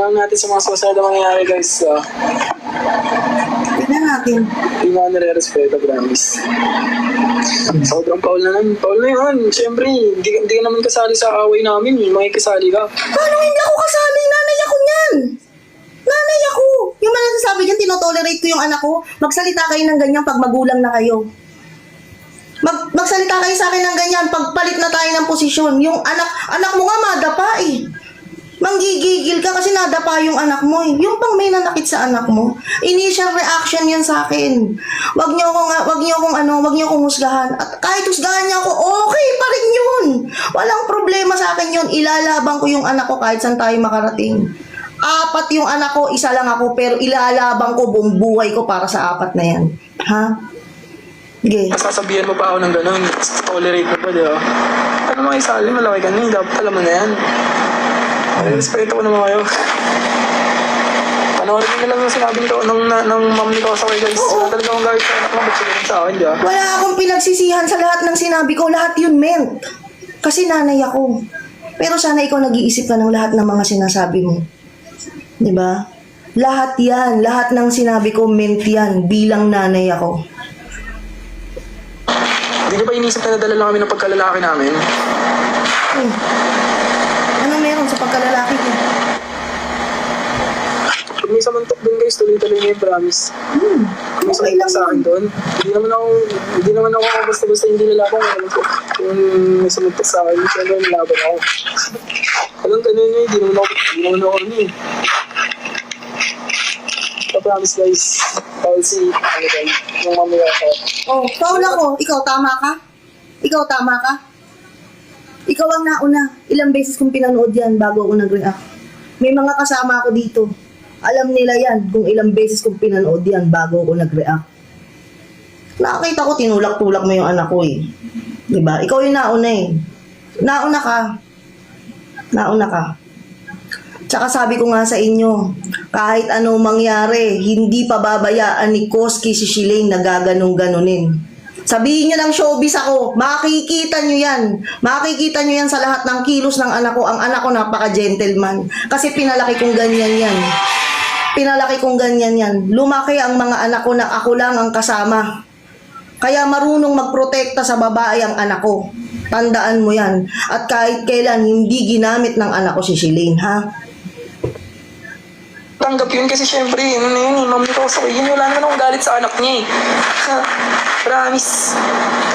Tingnan natin sa mga susunod na mangyayari, guys. Tignan natin. Hindi na nare-respeto, promise. Sobrang Paul na naman. Paul na yun. Siyempre, hindi ka naman kasali sa away namin. Makikisali ka. Paano hindi ako kasali? Nanay ako niyan. Nanay ako. Yung mga nasasabi dyan, tinotolerate ko yung anak ko. Magsalita kayo ng ganyan pag magulang na kayo. Magsalita kayo sa akin ng ganyan pag palit na tayo ng posisyon. Yung anak mo nga madapa eh. Manggigigil ka kasi nadapa yung anak mo eh. Yung pang may nanakit sa anak mo. Initial reaction yan sa akin. Wag niyo akong husgahan. At kahit husgahan niya ako, okay pa rin yun. Walang problema sa akin yun. Ilalabang ko yung anak ko kahit saan tayo makarating. 4 yung anak ko, 1 lang ako, pero ilalabang ko buong buhay ko para sa 4 na yan. Ha? Sige. Sasabihan mo pa ako ng gano'n. Tolerate mo pa, di ba? Ano mga isali, malaki ka na. Dapat alam mo na yan. Respeto ko naman kayo. Panoorin nyo lang yung sinabi nito ng mom ni Kosaway, guys. Wala talaga akong gawin sa anak mo. Ba't sila sa akin, di ba? Wala akong pinagsisihan sa lahat ng sinabi ko. Lahat yun meant. Kasi nanay ako. Pero sana ikaw nag-iisip ka ng lahat ng mga sinasabi mo. Di ba? Lahat yan. Lahat ng sinabi ko meant yan bilang nanay ako. Hindi ba inisip na nadala lang kami ng pagkalalaki namin? Ano meron sa pagkalalaki ko? Kung may samantok doon, guys, tuloy-tuloy niya yung promise. Kung may Okay samantok lang sa akin doon, hindi naman ako basta-basta hindi nalaban ko. Kung may samantok sa akin, siyempre nalaban ako. Alam ka nun, hindi naman ako ano eh. Promise, guys. Policy, ano ba, yung mamaya ako. Oh, Paul ako. Ikaw tama ka? Ikaw tama ka? Ikaw ang nauna. Ilang beses kong pinanood yan bago ako nag-react. May mga kasama ako dito. Alam nila yan kung ilang beses kong pinanood yan bago ako nag-react. Nakakita ko, tinulak-tulak mo yung anak ko eh. Diba? Ikaw yung nauna eh. Nauna ka. Nauna ka. Tsaka sabi ko nga sa inyo, kahit anong mangyari, hindi pa babayaan ni Koski si Shilane na gaganong-ganunin. Sabihin nyo ng showbiz ako, makikita nyo yan. Makikita nyo yan sa lahat ng kilos ng anak ko. Ang anak ko napaka-gentleman. Kasi pinalaki kong ganyan yan. Pinalaki kong ganyan yan. Lumaki ang mga anak ko na ako lang ang kasama. Kaya marunong magprotekta sa babae ang anak ko. Tandaan mo yan. At kahit kailan, hindi ginamit ng anak ko si Shilane, ha? Tanggap yun kasi syempre, yun na yun, mom ni Kosaway, yun, wala naman akong galit sa anak niya eh. Promise.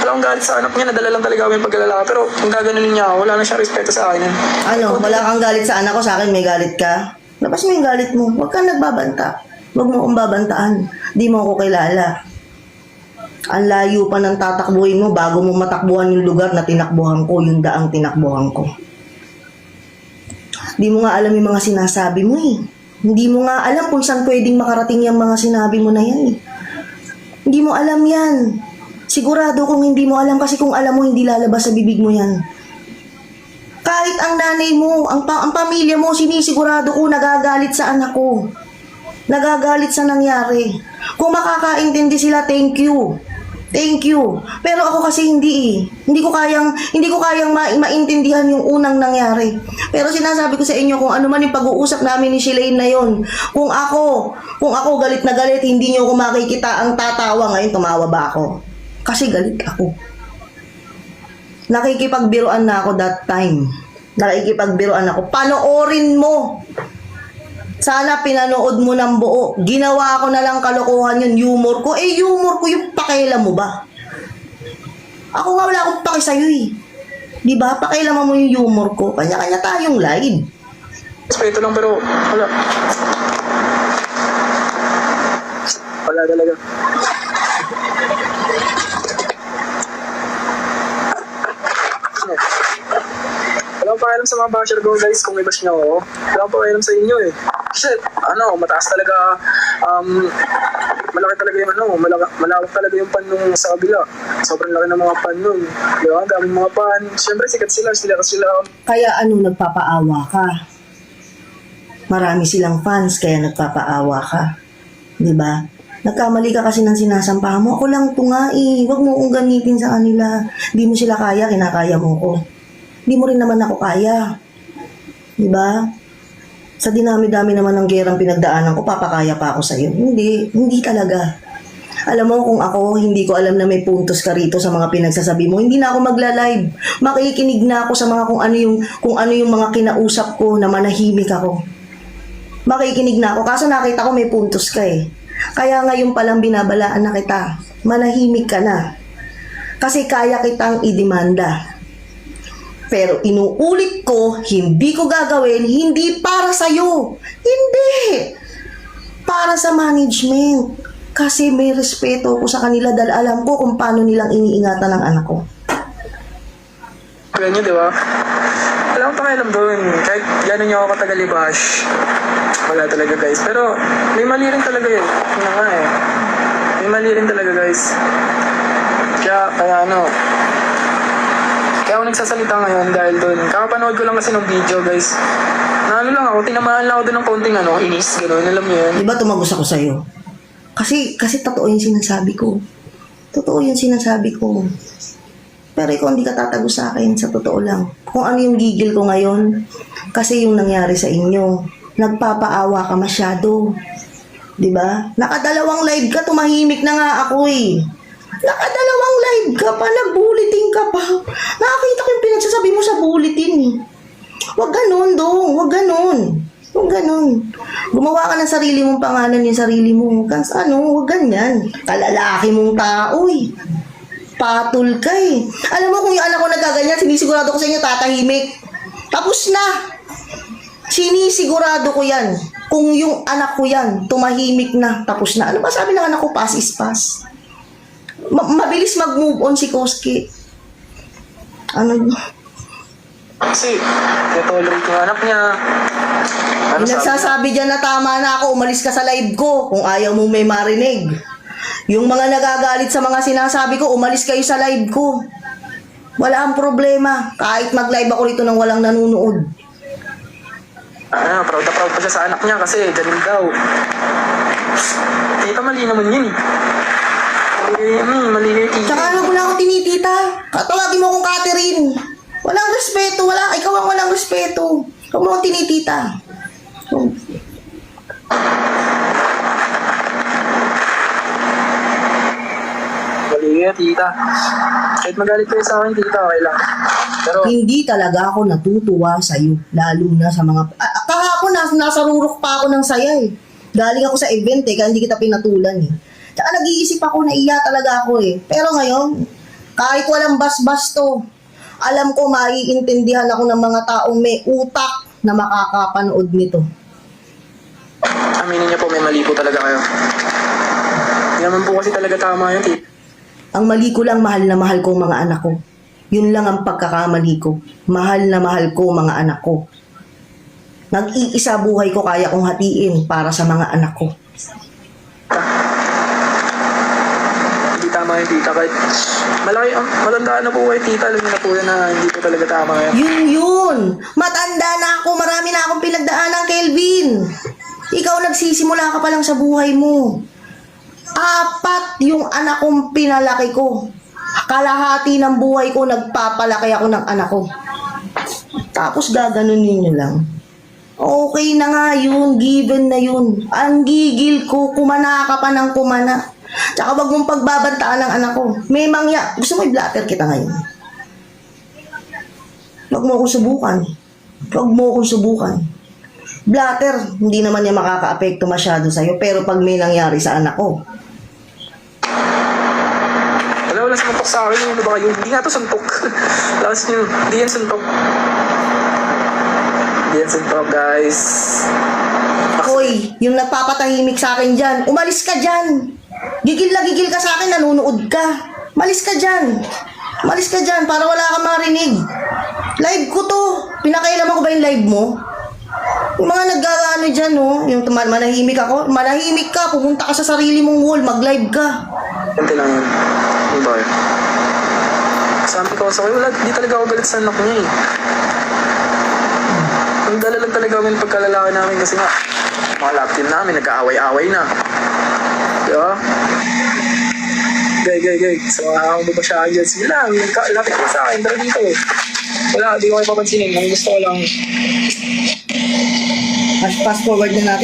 Wala akong galit sa anak niya, nadala lang talaga kami yung pagkalalaki. Pero kung gaganunin niya ako, wala na siyang respeto sa akin. Ano, wala kang galit sa anak ko, sa akin may galit ka? Labas mo yung galit mo, huwag kang nagbabanta. Huwag mo akong babantaan, di mo ako kilala. Ang layo pa ng tatakbuhin mo bago mo matakbuhan yung lugar na tinakbuhan ko, yung daang tinakbuhan ko. Di mo nga alam yung mga sinasabi mo eh. Hindi mo nga alam kung saan pwedeng makarating yung mga sinabi mo na yan eh. Hindi mo alam yan. Sigurado kung hindi mo alam kasi kung alam mo hindi lalabas sa bibig mo yan. Kahit ang nanay mo, ang pamilya mo, sinisigurado ko nagagalit sa anak ko. Nagagalit sa nangyari. Kung makakaintindi sila, thank you. Thank you. Pero ako kasi hindi eh. Hindi ko kayang maintindihan yung unang nangyari. Pero sinasabi ko sa inyo kung ano man yung pag-uusap namin ni Shilane na yon. Kung ako galit na galit, hindi niyo ko makikita ang tatawa ngayon, tumawa ba ako? Kasi galit ako. Nakikipagbiruan na ako that time. Nakikipagbiruan ako. Panoorin mo. Sana pinanood mo ng buo. Ginawa ko na lang kalokohan yun, humor ko. Eh, humor ko yung pakialam mo ba? Ako nga wala akong paki sa'yo eh. Diba? Pakialaman mo yung humor ko. Kanya-kanya tayong live. Respeto lang pero wala. Wala talaga. Wala akong pakialam sa mga basher ko, guys, kung may bash niya ako. Wala akong pakialam sa inyo eh. Kasi, mataas talaga, malaki talaga yung malawak talaga yung pan nung sa kabila. Sobrang laki ng mga pan nun. Di ba? Daming mga pan. Siyempre, sikat sila. Kaya nagpapaawa ka? Marami silang fans, kaya nagpapaawa ka. Di ba? Nagkamali ka kasi ng sinasampahan mo. Ako lang ito nga eh. Huwag mo akong gamitin sa kanila. Di mo sila kaya, kinakaya mo ko. Di mo rin naman ako kaya. Di ba? Sa dinami-dami naman ng gerang pinagdaanan ko, papakaya pa ako sa'yo. Hindi talaga. Alam mo, kung ako, hindi ko alam na may puntos ka rito sa mga pinagsasabi mo, hindi na ako magla-live. Makikinig na ako sa mga kung ano yung mga kinausap ko na manahimik ako. Makikinig na ako, kaso nakita ko may puntos ka eh. Kaya ngayon palang binabalaan na kita. Manahimik ka na. Kasi kaya kitang idemanda. Pero inuulit ko, hindi ko gagawin, hindi para sa'yo. Hindi. Para sa management. Kasi may respeto ko sa kanila dahil alam ko kung paano nilang iniingatan ng anak ko. Ganyan, di ba? Alam ko alam doon. Kahit gano'n niya ako katagal i-bash. Wala talaga, guys. Pero may mali rin talaga yun. Yun nga eh. May mali rin talaga, guys. Kaya ako nagsasalita ngayon dahil doon. Kakapanood ko lang kasi ng video, guys. Lang ako, tinamaan lang ako doon ng konting inis, gano'n. Alam niyo yun. Di ba tumagos ako sa'yo? Kasi totoo yung sinasabi ko. Totoo yung sinasabi ko. Pero ikaw hindi ka tatago sa akin, sa totoo lang. Kung ano yung gigil ko ngayon, kasi yung nangyari sa inyo, nagpapaawa ka masyado. Diba? Nakadalawang live ka, tumahimik na nga ako eh. Nakadalawang live ka pa, nag-bulletin ka pa. Nakakita ko yung pinagsasabi mo sa bulletin eh. Huwag ganun, Dong. Huwag ganun. Huwag ganun. Gumawa ka ng sarili mong pangalan yung sarili mo. Huwag ganyan. Kalalaki mong tao eh. Patol ka eh. Alam mo kung yung anak ko nagaganyan, sinisigurado ko sa inyo tatahimik. Tapos na. Sinisigurado ko yan. Kung yung anak ko yan, tumahimik na, tapos na. Ano ba sabi ng anak ko? Pass is pass. Mabilis mag-move on si Koski. Kasi, tolerate yung anak niya. Nagsasabi dyan na tama na ako, umalis ka sa live ko kung ayaw mo may marinig. Yung mga nagagalit sa mga sinasabi ko, umalis kayo sa live ko. Wala ang problema. Kahit mag-live ako rito nang walang nanunood. Proud na proud pa siya sa anak niya kasi ganun daw. Tita, mali naman yun eh. Mali yun eh. Tsaka ko lang ako tinitita. Tawagin mo akong Catherine. Walang respeto. Ikaw ang walang respeto. Huwag mo akong tinitita. Mali yun, tita. Kahit magalit kayo sa akin, tita, okay lang. Pero hindi talaga ako natutuwa sa'yo. Lalo na sa mga... kahapon, nasa rurok pa ako ng saya eh. Galing ako sa event eh, kaya hindi kita pinatulan eh. Tsaka nag-iisip ako, naiya talaga ako eh. Pero ngayon, kahit walang bas-bas to, alam ko maiintindihan ako ng mga taong may utak na makakapanood nito. aminin niyo po, may mali po talaga kayo. Hindi naman po kasi talaga tama yun, tita. Ang mali ko lang, mahal na mahal ko ang mga anak ko. Yun lang ang pagkakamali ko. Mahal na mahal ko ang mga anak ko. Nag-iisa buhay ko kaya kong hatiin para sa mga anak ko. Hindi tama yun, tita. Kahit malaki, matandaan na po kayo, tita. Alam niyo na po yan na hindi po talaga tama yun. Yun! Matanda na ako. Marami na akong pinagdaanan, Kelvin. Ikaw nagsisimula ka pa lang sa buhay mo. 4 yung anak kong pinalaki ko. Kalahati ng buhay ko, nagpapalaki ako ng anak ko. Tapos gaganunin nyo lang. Okay na nga yun, given na yun. Ang gigil ko, kumana ka pa ng kumana. Tsaka wag mong pagbabantaan ng anak ko. May gusto mo i-blatter kita ngayon. Wag mo akong subukan. Wag mo akong subukan. Blatter, hindi naman niya makaka-apekto masyado sa'yo. Pero pag may nangyari sa anak ko, wala suntok sa akin. Ano ba kayo? Hindi nga to suntok. Last nyo. Hindi yan suntok. Hindi yan suntok, guys. Hoy, yung nagpapatahimik sa akin dyan, umalis ka dyan. Gigil na gigil ka sa akin, nanunood ka. Malis ka dyan. Malis ka dyan para wala kang marinig. Live ko to. Pinakailaman ko ba yung live mo? Yung mga nag-ano dyan, no? Yung manahimik ako. Manahimik ka, pumunta ka sa sarili mong wall, mag-live ka. Kunti lang yun. Ano ba yun? Sabi ko sa wala, di talaga ako galit sa anak niya eh. Ang dala lang talaga kami pagkalalaki namin kasi nga, mga lap team namin, nag-aaway-aaway na. Diba? Gay. So, mga babasyahan dyan. Sige lang, lapit ko sa akin, tara dito. Wala, di ko kayo papansinin. Ang gusto ko lang, Kasi fast forward na natin.